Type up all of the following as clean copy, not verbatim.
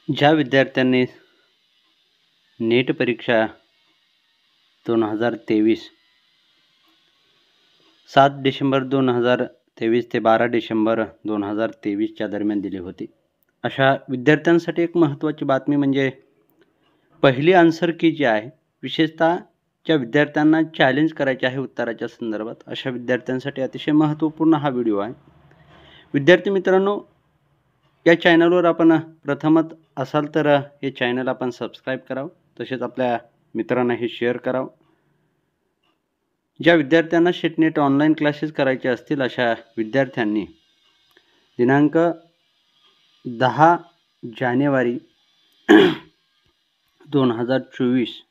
ज्या विद्यार्थ्यांनी नीट परीक्षा 2023 7 डिसेंबर 2023 ते 12 डिसेंबर 2023च्या दरम्यान दिली होती, अशा विद्यार्थ्यांसाठी एक महत्त्वाची बातमी म्हणजे पहिली आन्सर की जी आहे, विशेषतः ज्या विद्यार्थ्यांना चॅलेंज करायचे आहे उत्तराच्या संदर्भात, अशा विद्यार्थ्यांसाठी अतिशय महत्त्वपूर्ण हा व्हिडिओ आहे. विद्यार्थी मित्रांनो, या चॅनलवर आपण प्रथमच असाल तर हे चॅनल आपण सबस्क्राईब करावं, तसेच आपल्या मित्रांना हे शेअर करावं. ज्या विद्यार्थ्यांना शेटनेट ऑनलाईन क्लासेस करायचे असतील अशा विद्यार्थ्यांनी दिनांक 10 जानेवारी 2024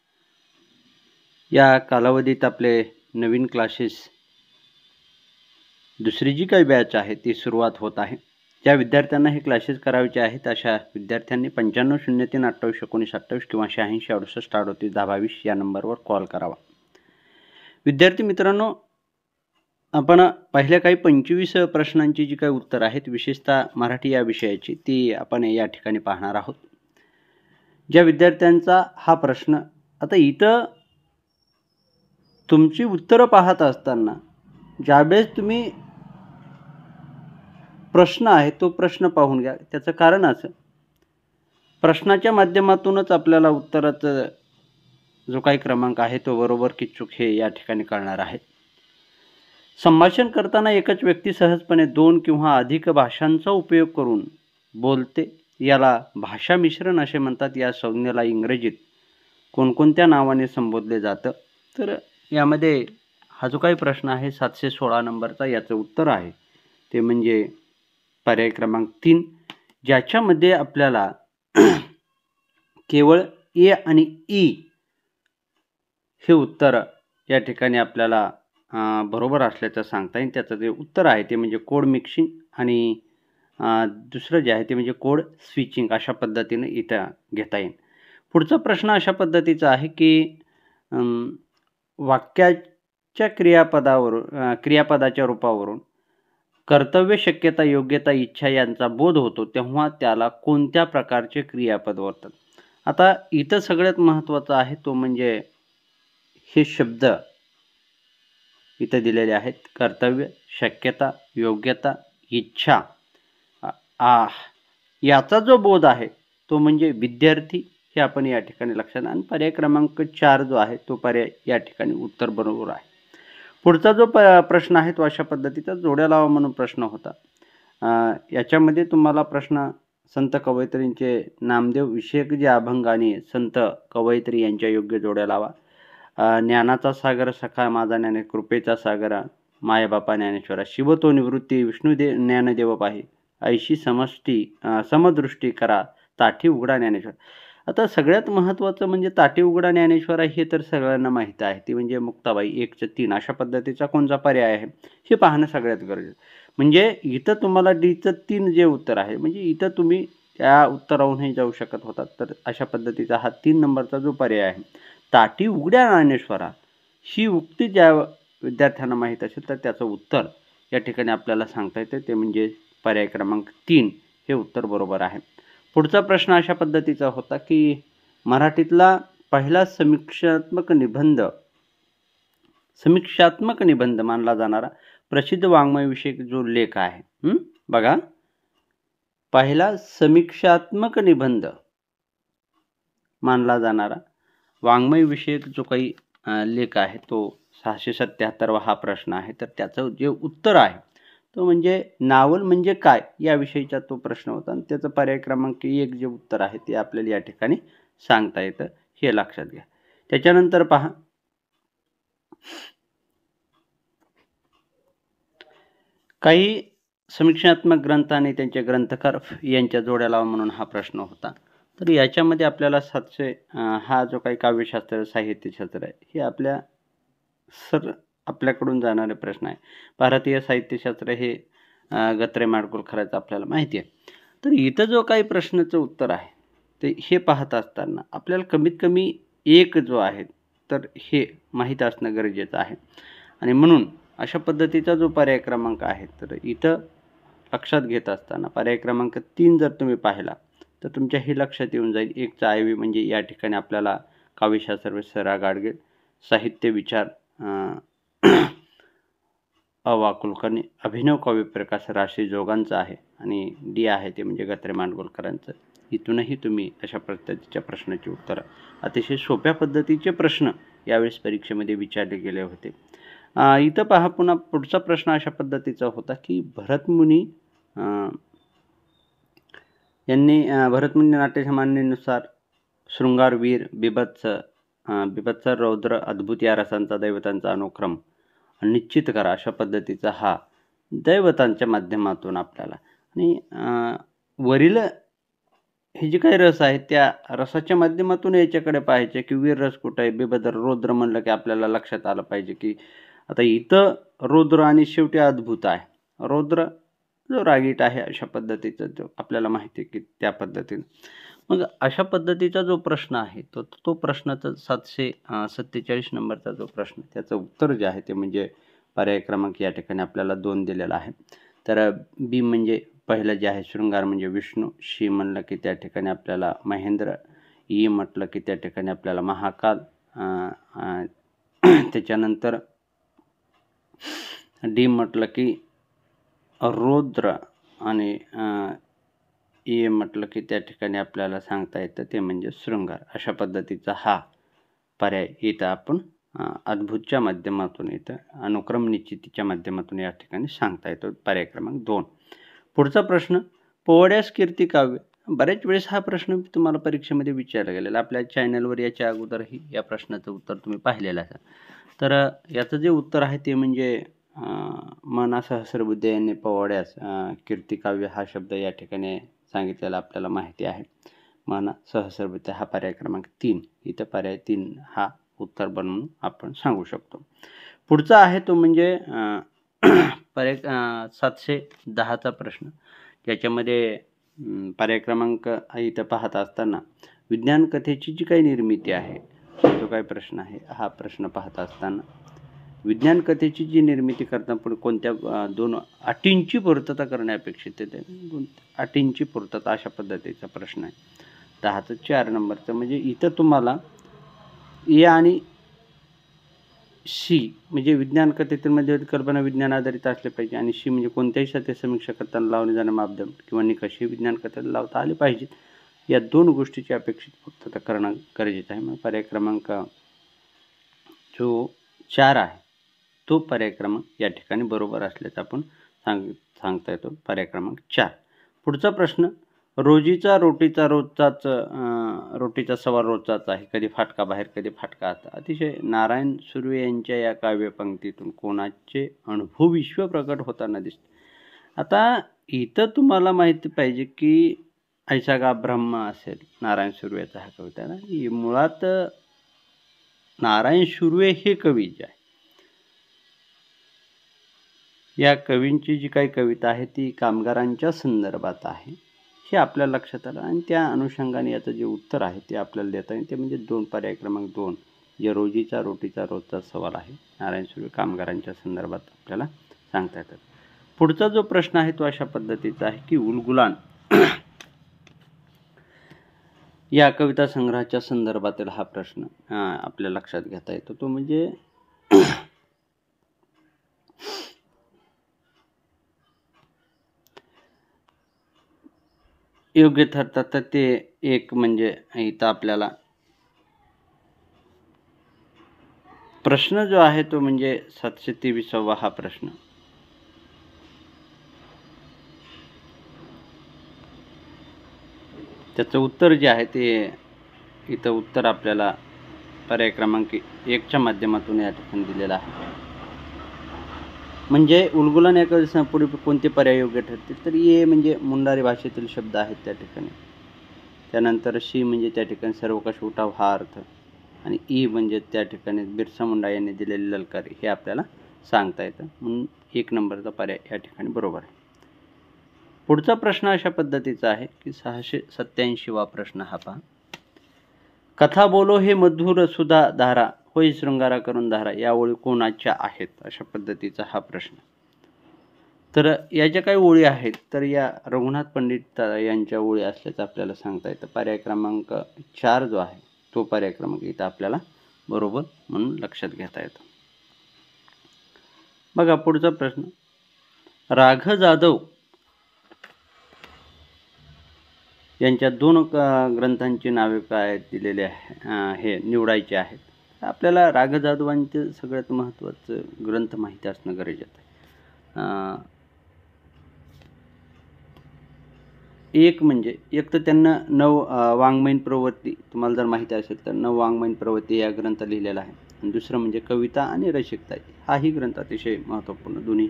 या कालावधीत आपले नवीन क्लासेस दुसरी जी काही बॅच आहे ती सुरुवात होत आहे. ज्या विद्यार्थ्यांना हे क्लासेस करायचे आहेत अशा विद्यार्थ्यांनी 9503281928 किंवा 8668381022 या नंबरवर कॉल करावा. विद्यार्थी मित्रांनो, आपण पहिल्या काही 25 प्रश्नांची जी काही उत्तर आहेत, विशेषतः मराठी या विषयाची, ती आपण या ठिकाणी पाहणार आहोत. ज्या विद्यार्थ्यांचा हा प्रश्न, आता इथं तुमची उत्तरं पाहत असताना ज्यावेळेस तुम्ही प्रश्न आहे तो प्रश्न पाहून घ्या. त्याचं कारण असं, प्रश्नाच्या माध्यमातूनच आपल्याला उत्तराचा जो काही क्रमांक आहे तो बरोबर की चूक हे या ठिकाणी कळणार आहे. संभाषण करताना एकच व्यक्ती सहजपणे 2 किंवा अधिक भाषांचा उपयोग करून बोलते, याला भाषा मिश्रण असे म्हणतात. या संज्ञेला इंग्रजीत कोणकोणत्या नावाने संबोधले जातं? तर यामध्ये हा जो काही प्रश्न आहे 716 नंबरचा, याचं उत्तर आहे ते म्हणजे पर्याय क्रमांक 3, ज्याच्यामध्ये आपल्याला केवळ ए आणि ई हे उत्तर या ठिकाणी आपल्याला बरोबर असल्याचं सांगता येईल. त्याचं जे उत्तर आहे ते म्हणजे कोड मिक्सिंग आणि दुसरं जे आहे ते म्हणजे कोड स्विचिंग, अशा पद्धतीने इथं घेता येईल. पुढचा प्रश्न अशा पद्धतीचा आहे की वाक्याच्या क्रियापदाच्या रूपावरून कर्तव्य, शक्यता, योग्यता, इच्छा यांचा बोध होतो तेव्हा त्याला कोणत्या प्रकारचे क्रियापद वर्तात? आता इथं सगळ्यात महत्त्वाचं आहे तो म्हणजे हे शब्द इथं दिलेले आहेत. कर्तव्य, शक्यता, योग्यता, इच्छा, याचा जो बोध आहे तो म्हणजे विद्यार्थी, हे आपण या ठिकाणी लक्षात. आणि पर्याय क्रमांक 4 जो आहे तो पर्याय या ठिकाणी उत्तर बरोबर आहे. पुढचा जो प्रश्न आहे तो अशा पद्धतीचा जोड्या लावा म्हणून प्रश्न होता. याच्यामध्ये तुम्हाला प्रश्न संत कवयित्रींचे नामदेव विषयक जे अभंग आणि संत कवयित्री यांच्या योग्य जोड्या लावा. ज्ञानाचा सागर सखा माझा ज्ञाने, कृपेचा सागर मायबापा ज्ञानेश्वरा, शिवतो निवृत्ती विष्णू ज्ञानदेव पाही, ऐशी समदृष्टी करा ताठी उघडा ज्ञानेश्वर. आता सगळ्यात महत्त्वाचं म्हणजे ताठी उघडा ज्ञानेश्वरा हे तर सगळ्यांना माहीत आहे, ती म्हणजे मुक्ताबाई 1/3 अशा पद्धतीचा कोणता पर्याय आहे हे पाहणं सगळ्यात गरजेचं. म्हणजे इथं तुम्हाला डीचं 3 जे उत्तर आहे, म्हणजे इथं तुम्ही त्या उत्तराहूनही जाऊ शकत होतात. तर अशा पद्धतीचा हा 3 नंबरचा जो पर्याय आहे, ताठी उघड्या ज्ञानेश्वरा, ही उक्ती ज्या विद्यार्थ्यांना माहीत असेल तर त्याचं उत्तर या ठिकाणी आपल्याला सांगता येतं, ते म्हणजे पर्याय क्रमांक 3 हे उत्तर बरोबर आहे. पुढचा प्रश्न अशा पद्धतीचा होता की मराठीतला पहिला समीक्षात्मक निबंध मानला जाणारा प्रसिद्ध वाङ्मयविषयक जो लेख आहे, बघा, पहिला समीक्षात्मक निबंध मानला जाणारा वाङ्मयविषयक जो काही लेख आहे तो 677वा हा प्रश्न आहे. तर त्याचं जे उत्तर आहे तो म्हणजे नावल म्हणजे काय याविषयीचा तो प्रश्न होता. आणि त्याचं पर्याय क्रमांक 1 जे उत्तर आहे ते आपल्याला या ठिकाणी सांगता येतं, हे लक्षात घ्या. त्याच्यानंतर पहा, काही समीक्षात्मक ग्रंथ आणि त्यांचे ग्रंथकार यांच्या जोड्या लावा म्हणून हा प्रश्न होता. तर याच्यामध्ये आपल्याला हा जो काही काव्यशास्त्र, साहित्यशास्त्र आहे, हे आपल्याकडून जाणारे प्रश्न आहे. भारतीय साहित्यशास्त्र हे गत्रे माडगुळकरांचं आपल्याला माहिती आहे. तर इथं जो काही प्रश्नाचं उत्तर आहे ते हे पाहत असताना आपल्याला कमीत कमी एक जो आहे तर हे माहीत असणं गरजेचं आहे. आणि म्हणून अशा पद्धतीचा जो पर्याय क्रमांक आहे तर इथं लक्षात घेत असताना पर्याय क्रमांक 3 जर तुम्ही पाहिला तर तुमच्या हे लक्षात येऊन जाईल. एकचा आयवी म्हणजे या ठिकाणी आपल्याला काव्यशास्त्र स. रा. गाडगीळ, साहित्य विचार अ. कुलकर्णी, अभिनव काव्य प्रकाश राशी जोगांचा आहे आणि डी आहे ते म्हणजे गत्रे माडगुळकरांचं. इथूनही तुम्ही अशा पद्धतीच्या प्रश्नाची उत्तरं, अतिशय सोप्या पद्धतीचे प्रश्न यावेळेस परीक्षेमध्ये विचारले गेले होते. इथं पहा, पुन्हा पुढचा प्रश्न अशा पद्धतीचा होता की भरतमुनी यांनी भरतमुनी नाट्याच्या मांडणीनुसार शृंगारवीर, बिभत्स, रौद्र, अद्भुत या रसांचा दैवतांचा अनुक्रम निश्चित करा. अशा पद्धतीचा हा दैवतांच्या माध्यमातून आपल्याला, आणि वरील हे जे काही रस आहेत त्या रसाच्या माध्यमातून याच्याकडे पाहायचे की वीर रस कुठं आहे, बिभद्र, रौद्र म्हणलं की आपल्याला लक्षात आलं पाहिजे की आता इथं रौद्र आणि शेवटी अद्भुत आहे. रौद्र जो रागीट आहे अशा पद्धतीचं जो आपल्याला माहिती आहे की त्या पद्धतीने. मग अशा पद्धतीचा जो प्रश्न आहे तो प्रश्नाचा 747 नंबरचा जो प्रश्न, त्याचं उत्तर जे आहे ते म्हणजे पर्याय क्रमांक या ठिकाणी आपल्याला 2 दिलेला आहे. तर बी म्हणजे पहिलं जे आहे शृंगार म्हणजे विष्णू, शी म्हणलं की त्या ठिकाणी आपल्याला महेंद्र, ई म्हटलं की त्या ठिकाणी आपल्याला महाकाल, त्याच्यानंतर डी म्हटलं की रौद्र, आणि ए म्हटलं की त्या ठिकाणी आपल्याला सांगता येतं ते म्हणजे शृंगार. अशा पद्धतीचा हा पर्याय इथं आपण अद्भुतच्या माध्यमातून, इथं अनुक्रम निश्चितीच्या माध्यमातून या ठिकाणी सांगता येतो. पर्याय क्रमांक 2. पुढचा प्रश्न, पोवाड्यास कीर्तिकाव्य. बऱ्याच वेळेस हा प्रश्न तुम्हाला परीक्षेमध्ये विचारला गेलेला. आपल्या चॅनलवर याच्या अगोदरही या प्रश्नाचं उत्तर तुम्ही पाहिलेलं आहे. तर याचं जे उत्तर आहे ते म्हणजे मना सहस्रबुद्धे यांनी पोवाड्यास कीर्तिकाव्य हा शब्द या ठिकाणी सांगितलेला आपल्याला माहिती आहे. मना सहस्रबुद्धे हा पर्याय क्रमांक 3. इथं पर्याय 3 हा उत्तर बनवून आपण सांगू शकतो. पुढचा आहे तो म्हणजे पर्याय 710चा प्रश्न, ज्याच्यामध्ये पर्याय क्रमांक इथं पाहत असताना विज्ञान कथेची जी काही निर्मिती आहे, जो काही प्रश्न आहे हा प्रश्न पाहत असताना विज्ञान कथेची जी निर्मिती करताना कोणत्या 2 अटींची पूर्तता करणे अपेक्षित आहे. 2 अटींची पूर्तता अशा पद्धतीचा प्रश्न आहे. 10चं 4 नंबरचं म्हणजे इथं तुम्हाला ए आणि सी म्हणजे विज्ञान कथेतील मध्ये कल्पना विज्ञान आधारित असले पाहिजे, आणि सी म्हणजे कोणत्याही सत्य समीक्षा करताना लावले जाणारे मापदंड किंवा निकष हे विज्ञान कथेला लावता आले पाहिजेत. या 2 गोष्टीची अपेक्षित पूर्तता करणं गरजेचं आहे. मग पर्याय क्रमांक जो 4 आहे तो पर्याय क्रमांक या ठिकाणी बरोबर असल्याचं आपण सांगता येतो. पर्याय क्रमांक 4. पुढचा प्रश्न, रोजीचा रोटीचा रोजचाच रोटीचा सवाल रोजचाच आहे, कधी फाटका बाहेर कधी फाटका आता. अतिशय नारायण सुर्वे यांच्या या काव्यपंक्तीतून कोणाचे अनुभव विश्व प्रकट होताना दिसते. आता इथं तुम्हाला माहिती पाहिजे की ऐसा गा ब्रह्म असेल नारायण सुर्वेचा हा कविता ना. मुळात नारायण सुर्वे हे कवी जे आहे, या कवींची जी काही कविता आहे ती कामगारांच्या संदर्भात आहे हे आपल्या लक्षात आलं, आणि त्या अनुषंगाने याचं जे उत्तर आहे ते आपल्याला देता येईल. ते म्हणजे 2 पर्याय क्रमांक 2 जे रोजीचा रोटीचा रोजचा सवाल आहे, नारायण सुर्वे कामगारांच्या संदर्भात आपल्याला सांगता येतात. पुढचा जो प्रश्न आहे तो अशा पद्धतीचा आहे की उलगुलान या कविता संग्रहाच्या संदर्भातील हा प्रश्न आपल्या लक्षात घेता येतो. तो म्हणजे योग्य ठरतात. तर ते एक म्हणजे इथं आपल्याला प्रश्न जो आहे तो म्हणजे 723वा हा प्रश्न. त्याचं उत्तर जे आहे ते इथं उत्तर आपल्याला पर्याय क्रमांक 1च्या माध्यमातून या ठिकाणी दिलेला आहे. म्हणजे उलगुलान या कविता पुढे कोणते पर्याय योग्य ठरतील, तर ए म्हणजे मुंडारी भाषेतील शब्द आहेत त्या ठिकाणी, त्यानंतर शी म्हणजे त्या ठिकाणी सर्वकष उठाव हा अर्थ, आणि ई म्हणजे त्या ठिकाणी बिरसा मुंडा यांनी दिलेली ललकारी हे आपल्याला सांगता येतं. म्हणून 1 नंबरचा पर्याय या ठिकाणी बरोबर आहे. पुढचा प्रश्न अशा पद्धतीचा आहे की 687वा प्रश्न हा पहा, कथा बोलो हे मधुर सुधा धारा होई शृंगारा करून धारा या ओळी कोणाच्या आहेत, अशा पद्धतीचा हा प्रश्न. तर या काही ओळी आहेत तर या रघुनाथ पंडित यांच्या ओळी असल्याचं आपल्याला सांगता येतं. पर्याय क्रमांक 4 जो आहे तो पर्याय क्रमांक इथं आपल्याला बरोबर म्हणून लक्षात घेता येतो. बघा पुढचा प्रश्न, राघ जाधव यांच्या 2 ग्रंथांची नावे काय दिलेले आहे हे निवडायचे आहेत. आपल्याला राघ जाधवांचे सगळ्यात महत्त्वाचं ग्रंथ माहिती असणं गरजेचं आहे. एक म्हणजे एक तर त्यांना वाङ्मयीन प्रवृत्ती, तुम्हाला जर माहिती असेल तर वाङ्मयीन प्रवृत्ती या ग्रंथ लिहिलेला आहे. आणि दुसरं म्हणजे कविता आणि रसिकता, हाही ग्रंथ अतिशय महत्त्वपूर्ण. दोन्ही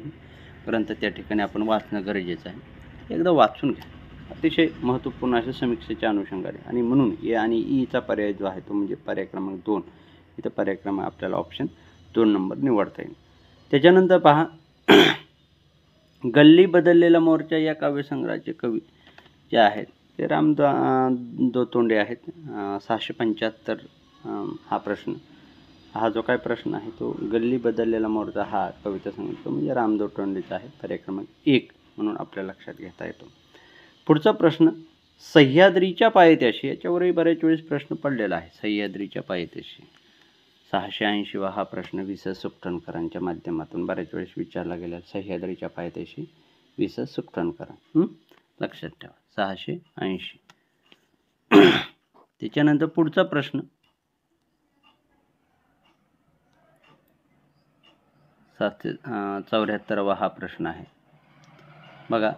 ग्रंथ त्या ठिकाणी आपण वाचणं गरजेचं आहे. एकदा वाचून घ्या, अतिशय महत्त्वपूर्ण अशा समीक्षेच्या अनुषंगाने. आणि म्हणून ए आणि ईचा पर्याय जो आहे तो म्हणजे पर्याय क्रमांक 2. इथं पर्याय क्रमांक आपल्याला ऑप्शन 2 नंबर निवडता येईल. त्याच्यानंतर पहा, गल्ली बदललेला मोर्चा या काव्यसंग्रहाचे कवी जे आहेत ते दो-तोंडे आहेत. 675 हा प्रश्न, हा जो काय प्रश्न आहे तो गल्ली बदललेला मोर्चा हा कविता संग्रह म्हणजे दो-तोंडेचा आहे. पर्याय क्रमांक 1 म्हणून आपल्या लक्षात घेता येतो. पुढचा प्रश्न, सह्याद्रीच्या पायथ्याशी, याच्यावरही बऱ्याच वेळेस प्रश्न पडलेला आहे. सह्याद्रीच्या पायथ्याशी 680 हा प्रश्न वि स सुकटणकरांच्या माध्यमातून बऱ्याच वेळेस विचारला गेला. सह्याद्रीच्या पायथ्याशी वि स सुकटणकर, लक्षात ठेवा 680. त्याच्यानंतर पुढचा प्रश्न, 774 हा प्रश्न आहे. बघा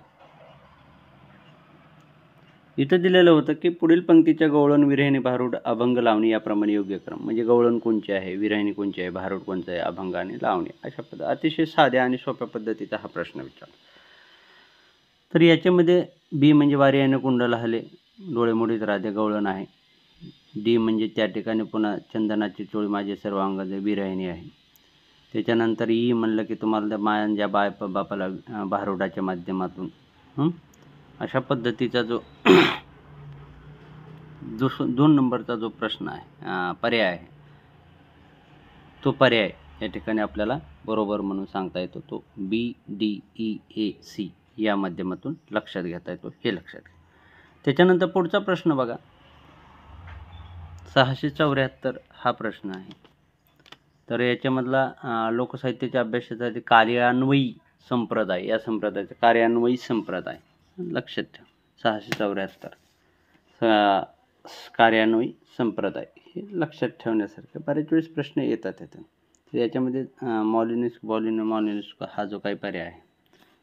इथं दिलेलं होतं की पुढील पंक्तीच्या गवळण, विरहिणी, भारूड, अभंग, लावणी याप्रमाणे योग्य क्रम. म्हणजे गवळण कोणची आहे, विरहिणी कोणची आहे, भारूड कोणचं आहे, अभंग आणि लावणी, अशा अतिशय साध्या आणि सोप्या पद्धतीचा हा प्रश्न विचारला. तर याच्यामध्ये बी म्हणजे वारी याने कुंडल हले, डोळे मोडीत राधे गवळण आहे. डी म्हणजे त्या ठिकाणी पुन्हा चंदनाची चोळी माझे सर्व अंग विरहिणी आहे. त्याच्यानंतर ई म्हणलं की तुम्हाला मायांच्या बापाला भारुडाच्या माध्यमातून, अशा पद्धतीचा जो 2 नंबरचा जो प्रश्न आहे, पर्याय आहे, तो पर्याय या ठिकाणी आपल्याला बरोबर म्हणून सांगता येतो. तो बी डी ई ए सी या माध्यमातून लक्षात घेता येतो, हे लक्षात घ्या. त्याच्यानंतर पुढचा प्रश्न बघा, 674 हा प्रश्न आहे. तर याच्यामधला लोकसाहित्याच्या अभ्यासासाठी कार्यान्वयी संप्रदाय, या संप्रदायाचा कार्यान्वयी संप्रदाय लक्षात ठेवा. 674 कार्यान्वयी संप्रदाय हे लक्षात ठेवण्यासारखे बरेच वेळेस प्रश्न येतात त्यातून. तर याच्यामध्ये मॉलिन्स्क हा जो काही पर्याय आहे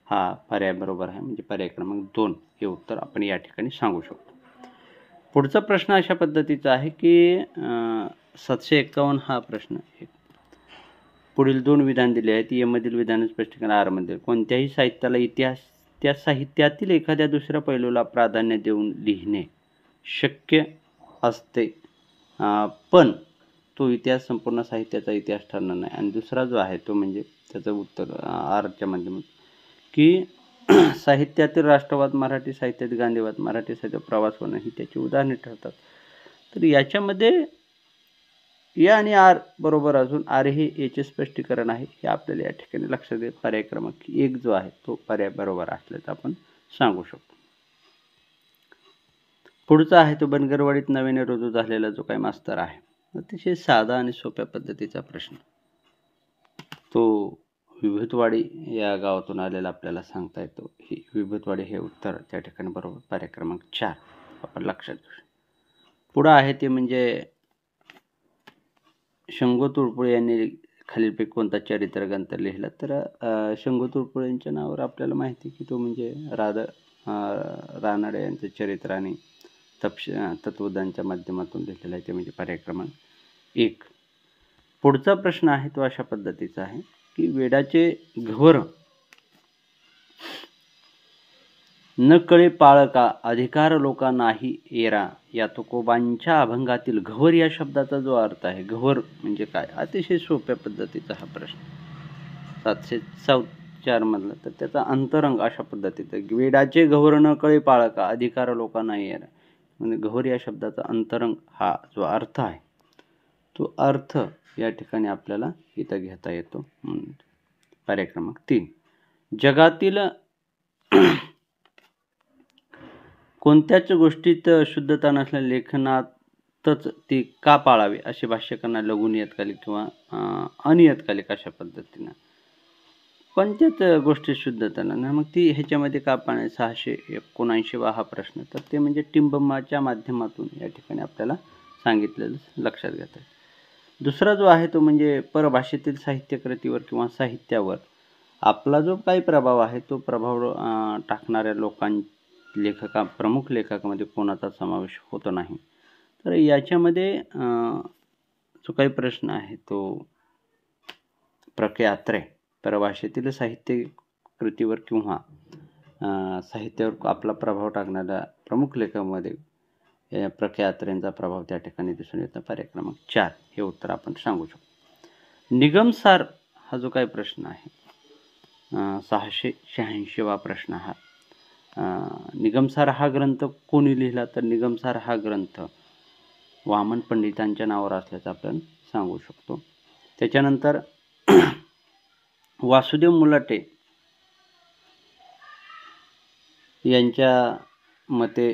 हा पर्याय बरोबर आहे. म्हणजे पर्याय क्रमांक 2 हे उत्तर आपण या ठिकाणी सांगू शकतो. पुढचा प्रश्न अशा पद्धतीचा आहे की 751 हा प्रश्न आहे. पुढील 2 विधान दिले आहेत. यामधील विधान स्पष्टीकरण आरमध्ये कोणत्याही साहित्याला इतिहास, त्या साहित्यातील एखाद्या दुसऱ्या पैलूला प्राधान्य देऊन लिहिणे शक्य असते, पण तो इतिहास संपूर्ण साहित्याचा इतिहास ठरणार नाही. आणि दुसरा जो आहे तो म्हणजे त्याचं उत्तर आरच्या माध्यमातून की साहित्यातील राष्ट्रवाद, मराठी साहित्यात गांधीवाद, मराठी साहित्यात प्रवास होणं ही त्याची उदाहरणे ठरतात. तर याच्यामध्ये या आणि आर बरोबर असून आर हे याचे स्पष्टीकरण आहे, हे आपल्याला या ठिकाणी लक्षात येत. पर्याय क्रमांक 1 जो आहे तो पर्याय बरोबर असल्याचं आपण सांगू शकतो. पुढचा आहे तो बनगरवाडीत नव्याने रुजू झालेला जो काही मास्तर आहे, अतिशय साधा आणि सोप्या पद्धतीचा प्रश्न. तो विभूतवाडी या गावातून आलेला आपल्याला सांगता येतो. ही विभूतवाडी हे उत्तर त्या ठिकाणी बरोबर. पर्याय क्रमांक 4 आपण लक्षात घेऊ. पुढं आहे ते म्हणजे शंभू तुळपुळे यांनी खालीलपैकी कोणता चरित्र ग्रंथ लिहिला. तर शंभू तुळपुळे यांच्या नावावर आपल्याला माहिती की तो म्हणजे रानडे यांचं चरित्र आणि तत्वज्ञानच्या माध्यमातून लिहिलेलं आहे, ते म्हणजे पर्याय क्रमांक 1. पुढचा प्रश्न आहे तो अशा पद्धतीचा आहे की वेडाचे घवर न कळे पाळका, अधिकार लोका नाही एरा, या तुकोबांच्या अभंगातील घवर या शब्दाचा जो अर्थ आहे, घवर म्हणजे काय, अतिशय सोप्या पद्धतीचा हा प्रश्न 774 मधला. तर त्याचा अंतरंग अशा पद्धतीचा, वेडाचे घवर न कळे पाळका, अधिकार लोका नाही एरा, म्हणजे घवर या शब्दाचा अंतरंग हा जो अर्थ आहे तो अर्थ या ठिकाणी आपल्याला इथं घेता येतो. पर्याय क्रमांक 3. जगातील कोणत्याच गोष्टीत शुद्धता नसल्या लेखनातच ती का पाळावी असे भाष्य करणार लघु नियतकालिक किंवा अनियतकालिक अशा पद्धतीनं. कोणत्याच गोष्टीत शुद्धता नाही, मग ती ह्याच्यामध्ये का पाळणे? 679वा हा प्रश्न. तर ते म्हणजे टिंबमाच्या माध्यमातून या ठिकाणी आपल्याला सांगितलेलं लक्षात घेता येईल. दुसरा जो आहे तो म्हणजे परभाषेतील साहित्यकृतीवर किंवा साहित्यावर आपला जो काही प्रभाव आहे तो प्रभाव टाकणाऱ्या प्रमुख लेखकामध्ये कोणाचा समावेश होतो नाही. तर याच्यामध्ये जो काही प्रश्न आहे तो प्रख्यात्रे परभाषेतील साहित्य कृतीवर किंवा साहित्यावर आपला प्रभाव टाकणाऱ्या प्रमुख लेखकामध्ये प्रख्यात्रेंचा प्रभाव त्या ठिकाणी दिसून येतो. पर्याय क्रमांक 4 हे उत्तर आपण सांगू शकतो. निगमसार हा जो काही प्रश्न आहे 686वा प्रश्न हा. निगमसार हा ग्रंथ कोणी लिहिला? तर निगमसार हा ग्रंथ वामन पंडितांच्या नावावर असल्याचं आपण सांगू शकतो. त्याच्यानंतर वासुदेव मुलाटे यांच्या मते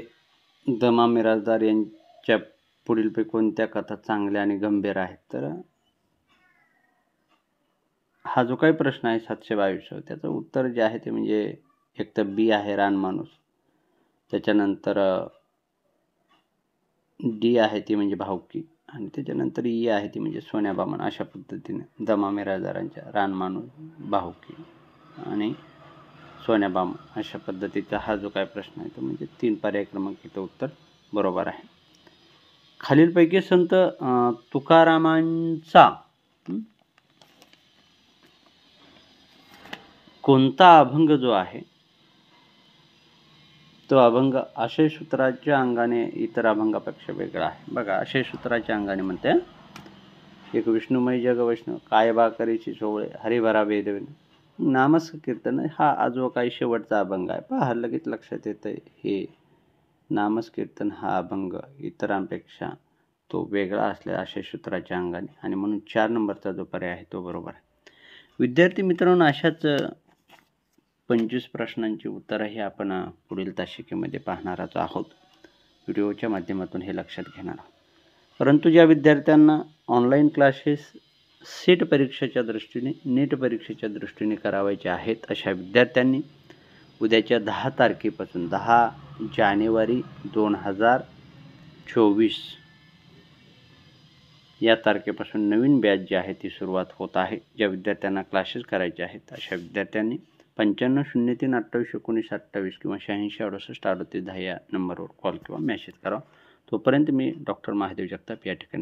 दमा मिराजदार यांच्या पुढीलपैकी कोणत्या कथा चांगल्या आणि गंभीर आहेत? तर हा जो काही प्रश्न आहे 722 त्याचं उत्तर जे आहे ते म्हणजे एक तर बी आहे रानमाणूस, त्याच्यानंतर डी आहे ती म्हणजे भावकी, आणि त्याच्यानंतर ई आहे ती म्हणजे सोन्याबामण. अशा पद्धतीने दमा मिराजदारांच्या रानमाणूस, भावकी आणि सोन्याबामण अशा पद्धतीचा हा जो काय प्रश्न आहे तो म्हणजे 3 पर्याय क्रमांक इथं उत्तर बरोबर आहे. खालीलपैकी संत तुकारामांचा कोणता अभंग जो आहे तो अभंग आशय सूत्राच्या अंगाने इतर अभंगापेक्षा वेगळा आहे? बघा, आशय सूत्राच्या अंगाने म्हणते एक विष्णुमय जग वैष्णव काय बा करीची सोवळे हरिभरा वेदविन नामस्कीर्तन हा जो काही शेवटचा अभंग आहे पहा, लगेच लक्षात येतं हे नामस्कीर्तन हा अभंग इतरांपेक्षा तो वेगळा असल्या आशय सूत्राच्या अंगाने, आणि म्हणून 4 नंबरचा जो पर्याय आहे तो बरोबर आहे. विद्यार्थी मित्रांनो, अशाच 25 प्रश्नांची उत्तरं ही आपण पुढील तासिकेमध्ये पाहणारच आहोत. व्हिडिओच्या माध्यमातून हे लक्षात घेणार आहोत. परंतु ज्या विद्यार्थ्यांना ऑनलाईन क्लासेस सीट परीक्षेच्या दृष्टीने नीट परीक्षेच्या दृष्टीने करावायचे आहेत अशा विद्यार्थ्यांनी उद्याच्या 10 तारखेपासून 10 जानेवारी 2024 या तारखेपासून नवीन बॅच जी आहे ती सुरुवात होत आहे. ज्या विद्यार्थ्यांना क्लासेस करायचे आहेत अशा विद्यार्थ्यांनी 9503281928 किंवा 86683810 या नंबरवर कॉल किंवा मेसेज करा. तोपर्यंत मी डॉक्टर महादेव जगताप या ठिकाणी